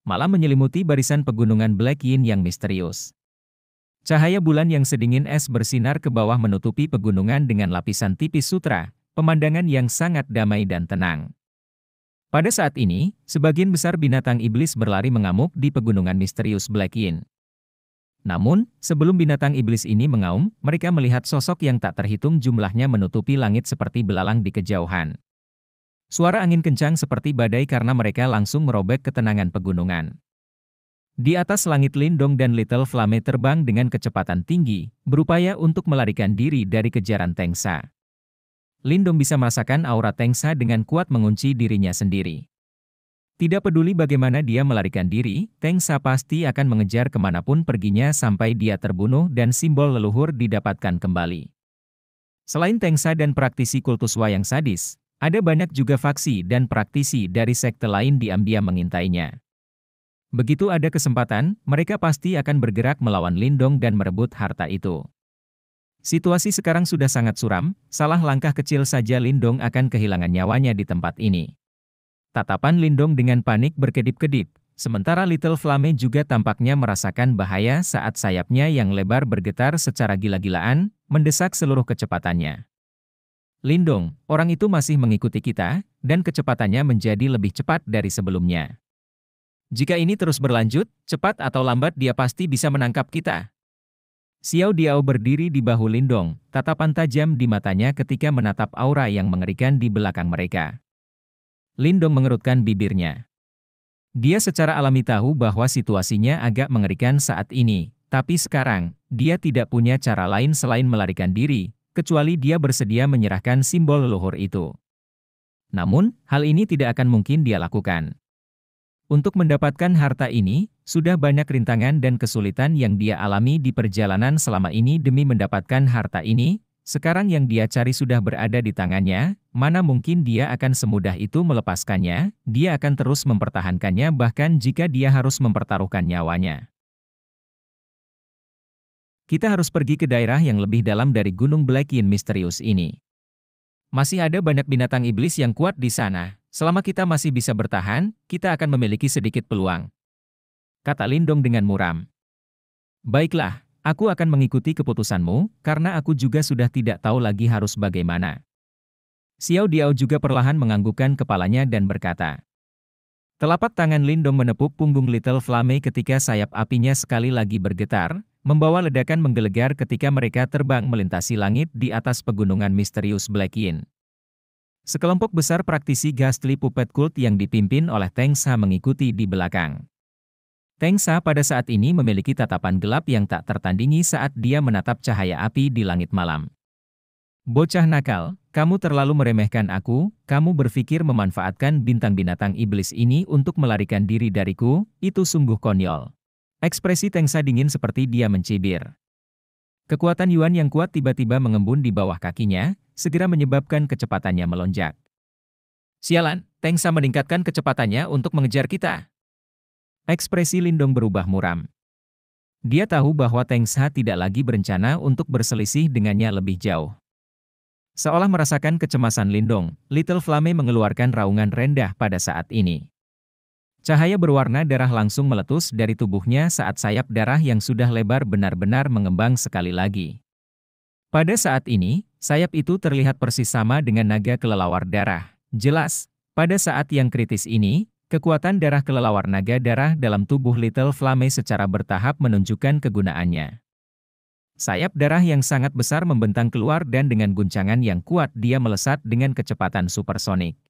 malam menyelimuti barisan pegunungan Black Yin yang misterius. Cahaya bulan yang sedingin es bersinar ke bawah menutupi pegunungan dengan lapisan tipis sutra, pemandangan yang sangat damai dan tenang. Pada saat ini, sebagian besar binatang iblis berlari mengamuk di pegunungan misterius Black Yin. Namun, sebelum binatang iblis ini mengaum, mereka melihat sosok yang tak terhitung jumlahnya menutupi langit seperti belalang di kejauhan. Suara angin kencang seperti badai karena mereka langsung merobek ketenangan pegunungan. Di atas langit Lindong dan Little Flame terbang dengan kecepatan tinggi, berupaya untuk melarikan diri dari kejaran Tengsa. Lindong bisa merasakan aura Tengsa dengan kuat mengunci dirinya sendiri. Tidak peduli bagaimana dia melarikan diri, Tengsa pasti akan mengejar kemanapun perginya sampai dia terbunuh dan simbol leluhur didapatkan kembali. Selain Tengsa dan praktisi kultus wayang sadis, ada banyak juga faksi dan praktisi dari sekte lain diam-diam mengintainya. Begitu ada kesempatan, mereka pasti akan bergerak melawan Lindong dan merebut harta itu. Situasi sekarang sudah sangat suram, salah langkah kecil saja Lindong akan kehilangan nyawanya di tempat ini. Tatapan Lindong dengan panik berkedip-kedip, sementara Little Flame juga tampaknya merasakan bahaya saat sayapnya yang lebar bergetar secara gila-gilaan, mendesak seluruh kecepatannya. Lindong, orang itu masih mengikuti kita, dan kecepatannya menjadi lebih cepat dari sebelumnya. Jika ini terus berlanjut, cepat atau lambat dia pasti bisa menangkap kita. Xiao Diao berdiri di bahu Lindong, tatapan tajam di matanya ketika menatap aura yang mengerikan di belakang mereka. Lindong mengerutkan bibirnya. Dia secara alami tahu bahwa situasinya agak mengerikan saat ini, tapi sekarang, dia tidak punya cara lain selain melarikan diri, kecuali dia bersedia menyerahkan simbol leluhur itu. Namun, hal ini tidak akan mungkin dia lakukan. Untuk mendapatkan harta ini, sudah banyak rintangan dan kesulitan yang dia alami di perjalanan selama ini demi mendapatkan harta ini, sekarang yang dia cari sudah berada di tangannya, mana mungkin dia akan semudah itu melepaskannya, dia akan terus mempertahankannya bahkan jika dia harus mempertaruhkan nyawanya. Kita harus pergi ke daerah yang lebih dalam dari Gunung Black Yin misterius ini. Masih ada banyak binatang iblis yang kuat di sana. Selama kita masih bisa bertahan, kita akan memiliki sedikit peluang. Kata Lindong dengan muram. Baiklah, aku akan mengikuti keputusanmu, karena aku juga sudah tidak tahu lagi harus bagaimana. Xiao Diao juga perlahan menganggukkan kepalanya dan berkata. Telapak tangan Lindong menepuk punggung Little Flame ketika sayap apinya sekali lagi bergetar, membawa ledakan menggelegar ketika mereka terbang melintasi langit di atas pegunungan misterius Black Yin. Sekelompok besar praktisi Ghastly Puppet Cult yang dipimpin oleh Tengsa mengikuti di belakang. Tengsa pada saat ini memiliki tatapan gelap yang tak tertandingi saat dia menatap cahaya api di langit malam. Bocah nakal, kamu terlalu meremehkan aku, kamu berpikir memanfaatkan bintang binatang iblis ini untuk melarikan diri dariku, itu sungguh konyol. Ekspresi Tengsa dingin seperti dia mencibir. Kekuatan Yuan yang kuat tiba-tiba mengembun di bawah kakinya, segera menyebabkan kecepatannya melonjak. Sialan, Tengsa meningkatkan kecepatannya untuk mengejar kita. Ekspresi Lindong berubah muram. Dia tahu bahwa Tengsa tidak lagi berencana untuk berselisih dengannya lebih jauh. Seolah merasakan kecemasan Lindong, Little Flame mengeluarkan raungan rendah pada saat ini. Cahaya berwarna darah langsung meletus dari tubuhnya saat sayap darah yang sudah lebar benar-benar mengembang sekali lagi. Pada saat ini, sayap itu terlihat persis sama dengan naga kelelawar darah. Jelas, pada saat yang kritis ini, kekuatan darah kelelawar naga darah dalam tubuh Little Flame secara bertahap menunjukkan kegunaannya. Sayap darah yang sangat besar membentang keluar dan dengan guncangan yang kuat dia melesat dengan kecepatan supersonik.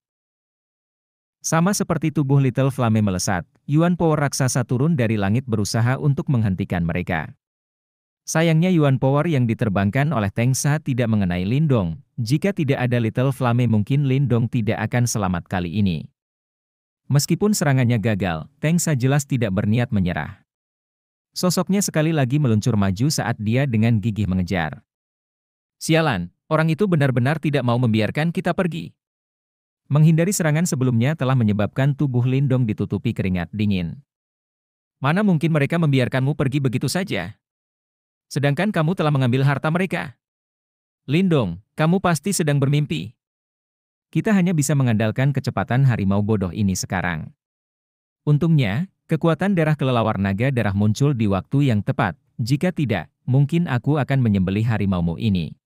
Sama seperti tubuh Little Flame melesat, Yuan Power raksasa turun dari langit berusaha untuk menghentikan mereka. Sayangnya Yuan Power yang diterbangkan oleh Tengsa tidak mengenai Lindong, jika tidak ada Little Flame mungkin Lindong tidak akan selamat kali ini. Meskipun serangannya gagal, Tengsa jelas tidak berniat menyerah. Sosoknya sekali lagi meluncur maju saat dia dengan gigih mengejar. Sialan, orang itu benar-benar tidak mau membiarkan kita pergi. Menghindari serangan sebelumnya telah menyebabkan tubuh Lindong ditutupi keringat dingin. Mana mungkin mereka membiarkanmu pergi begitu saja? Sedangkan kamu telah mengambil harta mereka. Lindong, kamu pasti sedang bermimpi. Kita hanya bisa mengandalkan kecepatan harimau bodoh ini sekarang. Untungnya, Kekuatan darah kelelawar naga darah muncul di waktu yang tepat. Jika tidak, mungkin aku akan menyembelih harimaumu ini.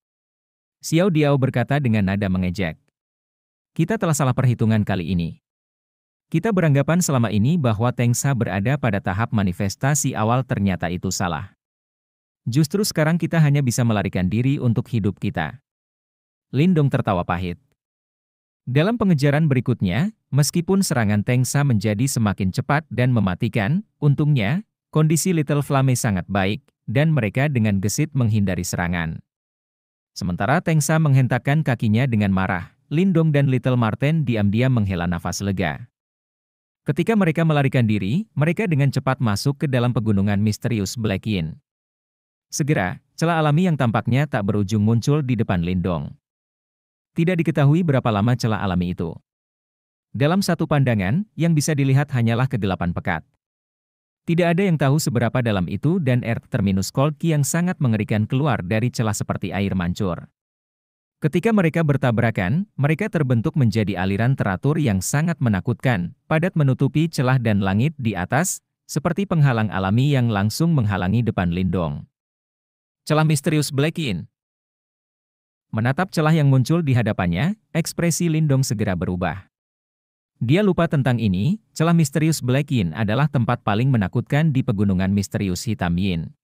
Xiao Diao berkata dengan nada mengejek. Kita telah salah perhitungan kali ini. Kita beranggapan selama ini bahwa Tengsa berada pada tahap manifestasi awal, ternyata itu salah. Justru sekarang kita hanya bisa melarikan diri untuk hidup kita. Lindong tertawa pahit. Dalam pengejaran berikutnya, meskipun serangan Tengsa menjadi semakin cepat dan mematikan, untungnya, kondisi Little Flame sangat baik, dan mereka dengan gesit menghindari serangan. Sementara Tengsa menghentakkan kakinya dengan marah, Lindong dan Little Marten diam-diam menghela nafas lega. Ketika mereka melarikan diri, mereka dengan cepat masuk ke dalam pegunungan misterius Black Yin. Segera, celah alami yang tampaknya tak berujung muncul di depan Lindong. Tidak diketahui berapa lama celah alami itu. Dalam satu pandangan, yang bisa dilihat hanyalah kegelapan pekat. Tidak ada yang tahu seberapa dalam itu dan air terminus cold key yang sangat mengerikan keluar dari celah seperti air mancur. Ketika mereka bertabrakan, mereka terbentuk menjadi aliran teratur yang sangat menakutkan, padat menutupi celah dan langit di atas, seperti penghalang alami yang langsung menghalangi depan Lindong. Celah misterius Black Yin. Menatap celah yang muncul di hadapannya, ekspresi Lindong segera berubah. Dia lupa tentang ini, celah misterius Black Yin adalah tempat paling menakutkan di pegunungan misterius hitam Yin.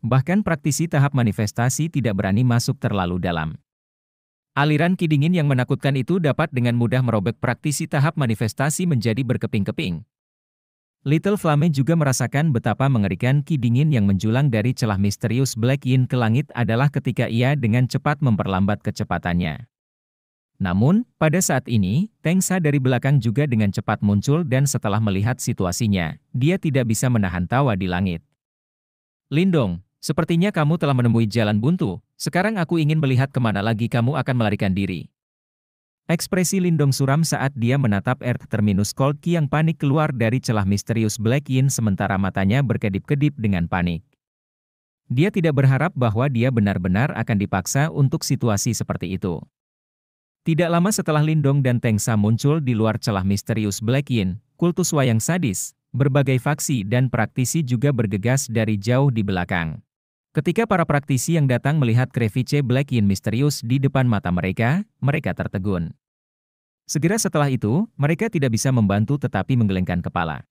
Bahkan praktisi tahap manifestasi tidak berani masuk terlalu dalam. Aliran ki dingin yang menakutkan itu dapat dengan mudah merobek praktisi tahap manifestasi menjadi berkeping-keping. Little Flame juga merasakan betapa mengerikan ki dingin yang menjulang dari celah misterius Black Yin ke langit adalah ketika ia dengan cepat memperlambat kecepatannya. Namun, pada saat ini, Tengsa dari belakang juga dengan cepat muncul dan setelah melihat situasinya, dia tidak bisa menahan tawa di langit. Lindong, sepertinya kamu telah menemui jalan buntu, sekarang aku ingin melihat kemana lagi kamu akan melarikan diri. Ekspresi Lindong suram saat dia menatap Earth Terminus Cold Key yang panik keluar dari celah misterius Black Yin sementara matanya berkedip-kedip dengan panik. Dia tidak berharap bahwa dia benar-benar akan dipaksa untuk situasi seperti itu. Tidak lama setelah Lindong dan Tengsa muncul di luar celah misterius Black Yin, kultus wayang sadis, berbagai faksi dan praktisi juga bergegas dari jauh di belakang. Ketika para praktisi yang datang melihat krevice Black Yin misterius di depan mata mereka, mereka tertegun. Segera setelah itu, mereka tidak bisa membantu tetapi menggelengkan kepala.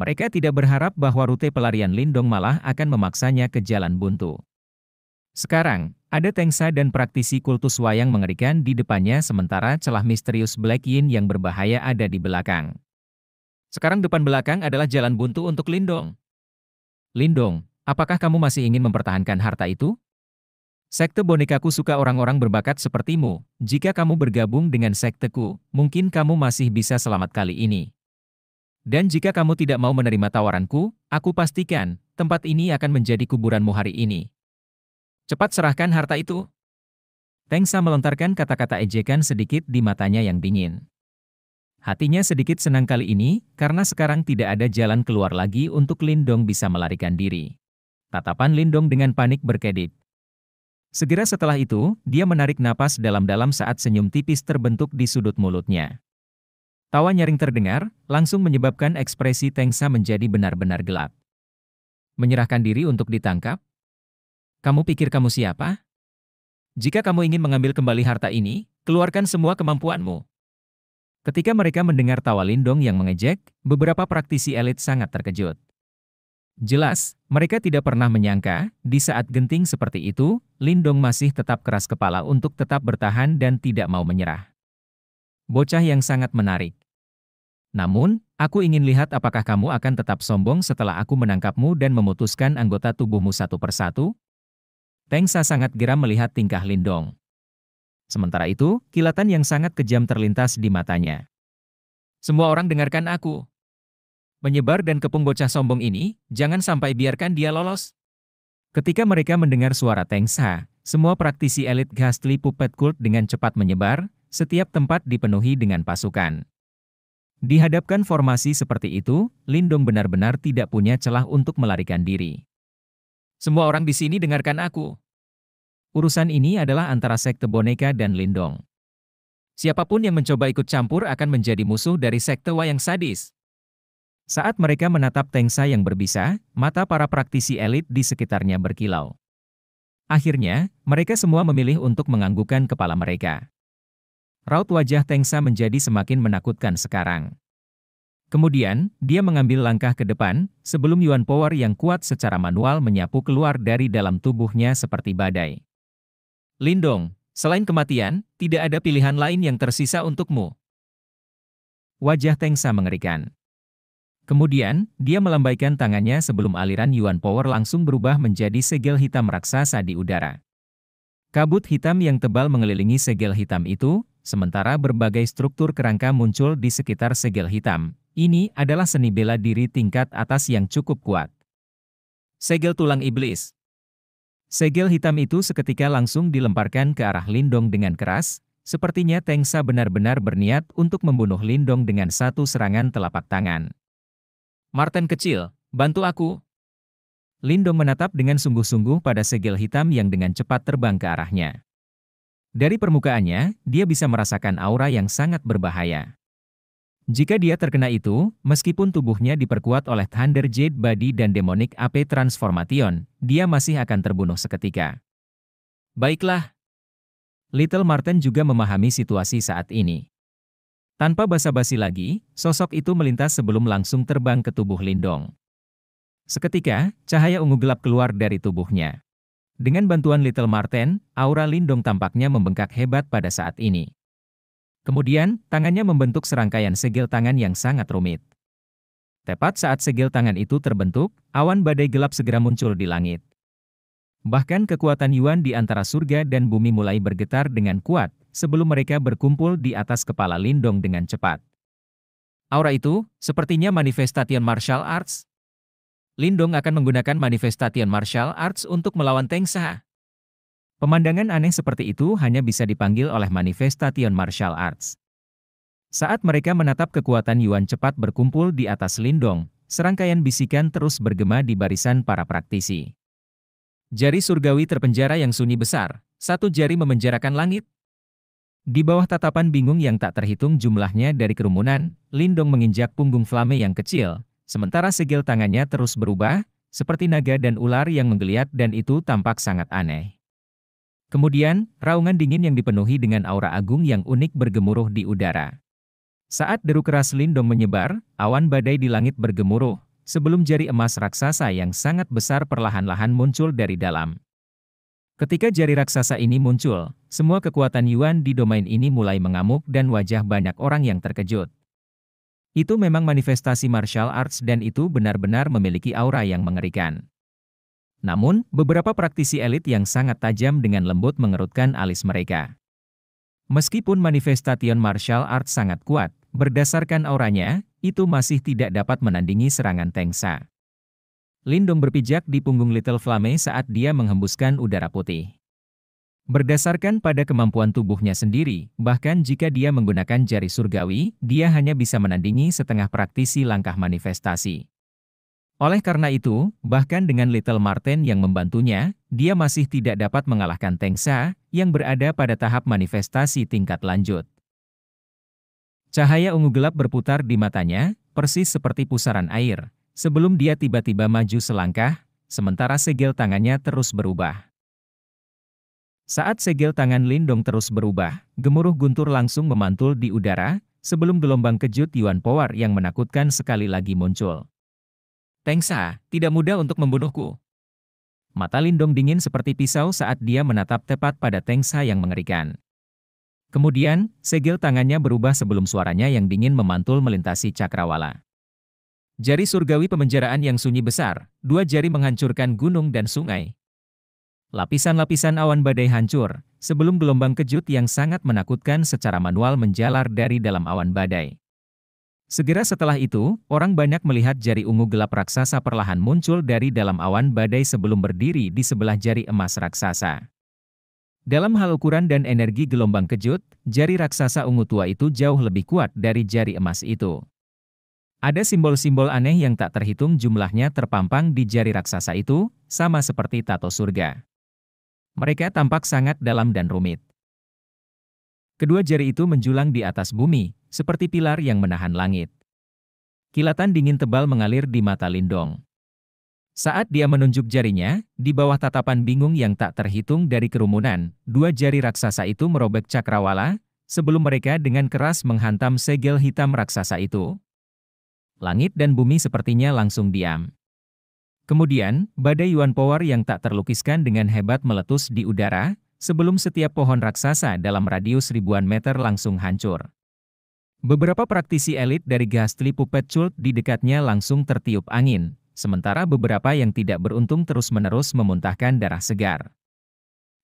Mereka tidak berharap bahwa rute pelarian Lindong malah akan memaksanya ke jalan buntu. Sekarang, ada Tengsa dan praktisi kultus wayang mengerikan di depannya sementara celah misterius Black Yin yang berbahaya ada di belakang. Sekarang depan belakang adalah jalan buntu untuk Lindong. Lindong, apakah kamu masih ingin mempertahankan harta itu? Sekte bonekaku suka orang-orang berbakat sepertimu. Jika kamu bergabung dengan sekteku, mungkin kamu masih bisa selamat kali ini. Dan jika kamu tidak mau menerima tawaranku, aku pastikan, tempat ini akan menjadi kuburanmu hari ini. Cepat serahkan harta itu. Tengsa melontarkan kata-kata ejekan sedikit di matanya yang dingin. Hatinya sedikit senang kali ini, karena sekarang tidak ada jalan keluar lagi untuk Lindong bisa melarikan diri. Tatapan Lindong dengan panik berkedip. Segera setelah itu, dia menarik napas dalam-dalam saat senyum tipis terbentuk di sudut mulutnya. Tawa nyaring terdengar, langsung menyebabkan ekspresi Tengsa menjadi benar-benar gelap. Menyerahkan diri untuk ditangkap? Kamu pikir kamu siapa? Jika kamu ingin mengambil kembali harta ini, keluarkan semua kemampuanmu. Ketika mereka mendengar tawa Lindong yang mengejek, beberapa praktisi elit sangat terkejut. Jelas, mereka tidak pernah menyangka, di saat genting seperti itu, Lindong masih tetap keras kepala untuk tetap bertahan dan tidak mau menyerah. Bocah yang sangat menarik. Namun, aku ingin lihat apakah kamu akan tetap sombong setelah aku menangkapmu dan memutuskan anggota tubuhmu satu persatu? Tengsa sangat geram melihat tingkah Lindong. Sementara itu, kilatan yang sangat kejam terlintas di matanya. Semua orang dengarkan aku. Menyebar dan kepung bocah sombong ini, jangan sampai biarkan dia lolos. Ketika mereka mendengar suara Tengsa, semua praktisi elit Ghastly Puppet Cult dengan cepat menyebar, setiap tempat dipenuhi dengan pasukan. Dihadapkan formasi seperti itu, Lindong benar-benar tidak punya celah untuk melarikan diri. Semua orang di sini dengarkan aku. Urusan ini adalah antara sekte boneka dan Lindong. Siapapun yang mencoba ikut campur akan menjadi musuh dari sekte wayang sadis. Saat mereka menatap Tengsa yang berbisa, mata para praktisi elit di sekitarnya berkilau. Akhirnya, mereka semua memilih untuk menganggukkan kepala mereka. Raut wajah Tengsa menjadi semakin menakutkan sekarang. Kemudian, dia mengambil langkah ke depan, sebelum Yuan Power yang kuat secara manual menyapu keluar dari dalam tubuhnya seperti badai. Lindong, selain kematian, tidak ada pilihan lain yang tersisa untukmu. Wajah Tengsa mengerikan. Kemudian, dia melambaikan tangannya sebelum aliran Yuan Power langsung berubah menjadi segel hitam raksasa di udara. Kabut hitam yang tebal mengelilingi segel hitam itu, sementara berbagai struktur kerangka muncul di sekitar segel hitam. Ini adalah seni bela diri tingkat atas yang cukup kuat. Segel tulang iblis. Segel hitam itu seketika langsung dilemparkan ke arah Lindong dengan keras, sepertinya Tengsa benar-benar berniat untuk membunuh Lindong dengan satu serangan telapak tangan. Marten kecil, bantu aku. Lindong menatap dengan sungguh-sungguh pada segel hitam yang dengan cepat terbang ke arahnya. Dari permukaannya, dia bisa merasakan aura yang sangat berbahaya. Jika dia terkena itu, meskipun tubuhnya diperkuat oleh Thunder Jade Body dan Demonic AP Transformation, dia masih akan terbunuh seketika. Baiklah. Little Marten juga memahami situasi saat ini. Tanpa basa-basi lagi, sosok itu melintas sebelum langsung terbang ke tubuh Lindong. Seketika, cahaya ungu gelap keluar dari tubuhnya. Dengan bantuan Little Marten, aura Lindong tampaknya membengkak hebat pada saat ini. Kemudian, tangannya membentuk serangkaian segel tangan yang sangat rumit. Tepat saat segel tangan itu terbentuk, awan badai gelap segera muncul di langit. Bahkan kekuatan Yuan di antara surga dan bumi mulai bergetar dengan kuat, sebelum mereka berkumpul di atas kepala Lindong dengan cepat. Aura itu, sepertinya Manifestation Martial Arts. Lindong akan menggunakan Manifestation Martial Arts untuk melawan Tengsa. Pemandangan aneh seperti itu hanya bisa dipanggil oleh Manifestation Martial Arts. Saat mereka menatap kekuatan Yuan cepat berkumpul di atas Lindong, serangkaian bisikan terus bergema di barisan para praktisi. Jari surgawi terpenjara yang sunyi besar, satu jari memenjarakan langit. Di bawah tatapan bingung yang tak terhitung jumlahnya dari kerumunan, Lindong menginjak punggung Flame yang kecil, sementara segel tangannya terus berubah, seperti naga dan ular yang menggeliat dan itu tampak sangat aneh. Kemudian, raungan dingin yang dipenuhi dengan aura agung yang unik bergemuruh di udara. Saat deru keras Lindong menyebar, awan badai di langit bergemuruh, sebelum jari emas raksasa yang sangat besar perlahan-lahan muncul dari dalam. Ketika jari raksasa ini muncul, semua kekuatan Yuan di domain ini mulai mengamuk dan wajah banyak orang yang terkejut. Itu memang manifestasi martial arts dan itu benar-benar memiliki aura yang mengerikan. Namun, beberapa praktisi elit yang sangat tajam dengan lembut mengerutkan alis mereka. Meskipun manifestation martial arts sangat kuat, berdasarkan auranya, itu masih tidak dapat menandingi serangan Tengsa. Lindong berpijak di punggung Little Flame saat dia menghembuskan udara putih. Berdasarkan pada kemampuan tubuhnya sendiri, bahkan jika dia menggunakan jari surgawi, dia hanya bisa menandingi setengah praktisi langkah manifestasi. Oleh karena itu, bahkan dengan Little Marten yang membantunya, dia masih tidak dapat mengalahkan Tengsa, yang berada pada tahap manifestasi tingkat lanjut. Cahaya ungu gelap berputar di matanya, persis seperti pusaran air, sebelum dia tiba-tiba maju selangkah, sementara segel tangannya terus berubah. Saat segel tangan Lindong terus berubah, gemuruh guntur langsung memantul di udara, sebelum gelombang kejut Yuan Power yang menakutkan sekali lagi muncul. Tengsa, tidak mudah untuk membunuhku. Mata Lindong dingin seperti pisau saat dia menatap tepat pada Tengsa yang mengerikan. Kemudian, segel tangannya berubah sebelum suaranya yang dingin memantul melintasi cakrawala. Jari surgawi pemenjaraan yang sunyi besar, dua jari menghancurkan gunung dan sungai. Lapisan-lapisan awan badai hancur, sebelum gelombang kejut yang sangat menakutkan secara manual menjalar dari dalam awan badai. Segera setelah itu, orang banyak melihat jari ungu gelap raksasa perlahan muncul dari dalam awan badai sebelum berdiri di sebelah jari emas raksasa. Dalam hal ukuran dan energi gelombang kejut, jari raksasa ungu tua itu jauh lebih kuat dari jari emas itu. Ada simbol-simbol aneh yang tak terhitung jumlahnya terpampang di jari raksasa itu, sama seperti tato surga. Mereka tampak sangat dalam dan rumit. Kedua jari itu menjulang di atas bumi, seperti pilar yang menahan langit. Kilatan dingin tebal mengalir di mata Lindong. Saat dia menunjuk jarinya, di bawah tatapan bingung yang tak terhitung dari kerumunan, dua jari raksasa itu merobek cakrawala, sebelum mereka dengan keras menghantam segel hitam raksasa itu. Langit dan bumi sepertinya langsung diam. Kemudian, badai Yuan Power yang tak terlukiskan dengan hebat meletus di udara, sebelum setiap pohon raksasa dalam radius ribuan meter langsung hancur. Beberapa praktisi elit dari Ghastly Puppet Cult di dekatnya langsung tertiup angin, sementara beberapa yang tidak beruntung terus-menerus memuntahkan darah segar.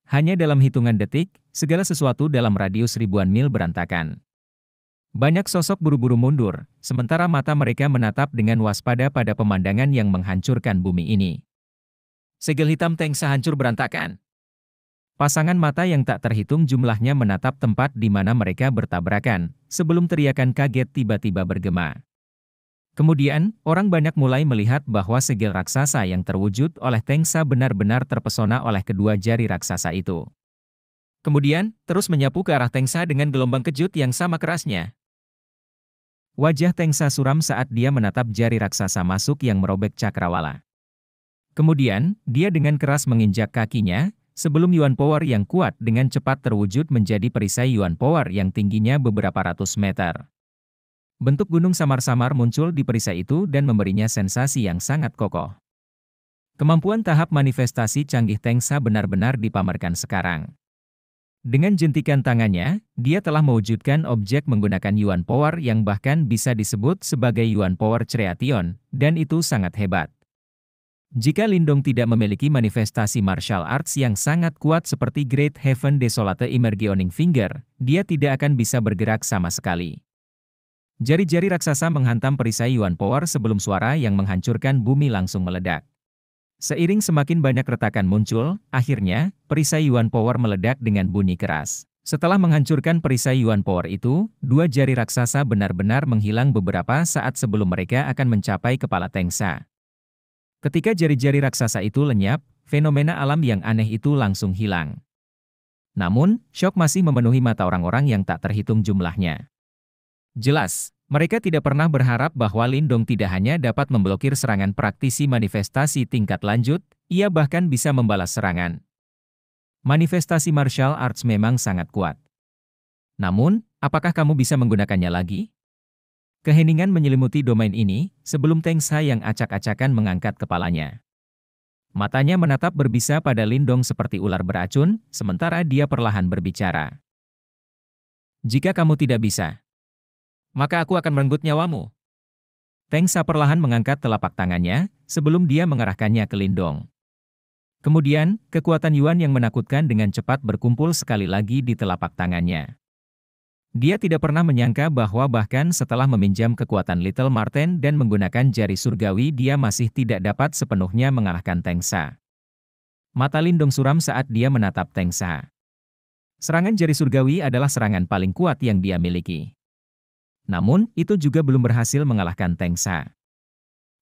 Hanya dalam hitungan detik, segala sesuatu dalam radius ribuan mil berantakan. Banyak sosok buru-buru mundur, sementara mata mereka menatap dengan waspada pada pemandangan yang menghancurkan bumi ini. Segel hitam Tengsa hancur berantakan. Pasangan mata yang tak terhitung jumlahnya menatap tempat di mana mereka bertabrakan, sebelum teriakan kaget tiba-tiba bergema. Kemudian, orang banyak mulai melihat bahwa segel raksasa yang terwujud oleh Tengsa benar-benar terpesona oleh kedua jari raksasa itu. Kemudian, terus menyapu ke arah Tengsa dengan gelombang kejut yang sama kerasnya. Wajah Tengsa suram saat dia menatap jari raksasa masuk yang merobek cakrawala. Kemudian, dia dengan keras menginjak kakinya, sebelum Yuan Power yang kuat dengan cepat terwujud menjadi perisai Yuan Power yang tingginya beberapa ratus meter. Bentuk gunung samar-samar muncul di perisai itu dan memberinya sensasi yang sangat kokoh. Kemampuan tahap manifestasi canggih Tengsa benar-benar dipamerkan sekarang. Dengan jentikan tangannya, dia telah mewujudkan objek menggunakan Yuan Power yang bahkan bisa disebut sebagai Yuan Power Creation, dan itu sangat hebat. Jika Lindong tidak memiliki manifestasi martial arts yang sangat kuat seperti Great Heaven Desolate Emergioning Finger, dia tidak akan bisa bergerak sama sekali. Jari-jari raksasa menghantam perisai Yuan Power sebelum suara yang menghancurkan bumi langsung meledak. Seiring semakin banyak retakan muncul, akhirnya, perisai Yuan Power meledak dengan bunyi keras. Setelah menghancurkan perisai Yuan Power itu, dua jari raksasa benar-benar menghilang beberapa saat sebelum mereka akan mencapai kepala Tengsa. Ketika jari-jari raksasa itu lenyap, fenomena alam yang aneh itu langsung hilang. Namun, syok masih memenuhi mata orang-orang yang tak terhitung jumlahnya. Jelas, mereka tidak pernah berharap bahwa Lindong tidak hanya dapat memblokir serangan praktisi manifestasi tingkat lanjut, ia bahkan bisa membalas serangan. Manifestasi martial arts memang sangat kuat. Namun, apakah kamu bisa menggunakannya lagi? Keheningan menyelimuti domain ini, sebelum Tengsa yang acak-acakan mengangkat kepalanya. Matanya menatap berbisa pada Lindong seperti ular beracun, sementara dia perlahan berbicara. Jika kamu tidak bisa, maka aku akan merenggut nyawamu. Tengsa perlahan mengangkat telapak tangannya, sebelum dia mengarahkannya ke Lindong. Kemudian, kekuatan Yuan yang menakutkan dengan cepat berkumpul sekali lagi di telapak tangannya. Dia tidak pernah menyangka bahwa bahkan setelah meminjam kekuatan Little Marten dan menggunakan jari surgawi dia masih tidak dapat sepenuhnya mengalahkan Tengsa. Mata Lindong suram saat dia menatap Tengsa. Serangan jari surgawi adalah serangan paling kuat yang dia miliki. Namun, itu juga belum berhasil mengalahkan Tengsa.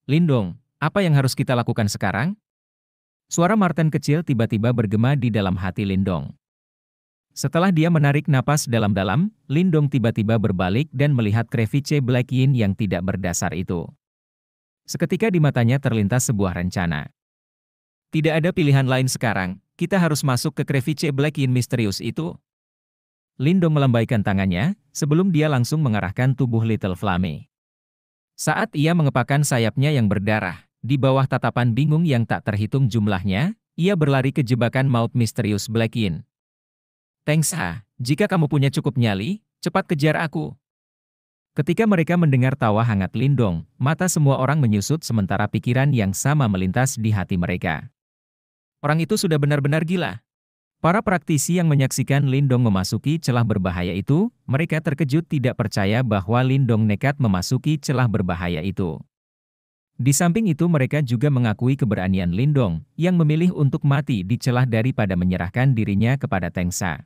Lindong, apa yang harus kita lakukan sekarang? Suara Marten kecil tiba-tiba bergema di dalam hati Lindong. Setelah dia menarik napas dalam-dalam, Lindong tiba-tiba berbalik dan melihat Crevice Black Yin yang tidak berdasar itu. Seketika di matanya terlintas sebuah rencana. Tidak ada pilihan lain sekarang, kita harus masuk ke Crevice Black Yin misterius itu. Lindong melambaikan tangannya, sebelum dia langsung mengarahkan tubuh Little Flame. Saat ia mengepakkan sayapnya yang berdarah, di bawah tatapan bingung yang tak terhitung jumlahnya, ia berlari ke jebakan maut misterius Black Yin. Tengsa, jika kamu punya cukup nyali, cepat kejar aku. Ketika mereka mendengar tawa hangat Lindong, mata semua orang menyusut sementara pikiran yang sama melintas di hati mereka. Orang itu sudah benar-benar gila. Para praktisi yang menyaksikan Lindong memasuki celah berbahaya itu, mereka terkejut tidak percaya bahwa Lindong nekat memasuki celah berbahaya itu. Di samping itu mereka juga mengakui keberanian Lindong, yang memilih untuk mati di celah daripada menyerahkan dirinya kepada Tengsa.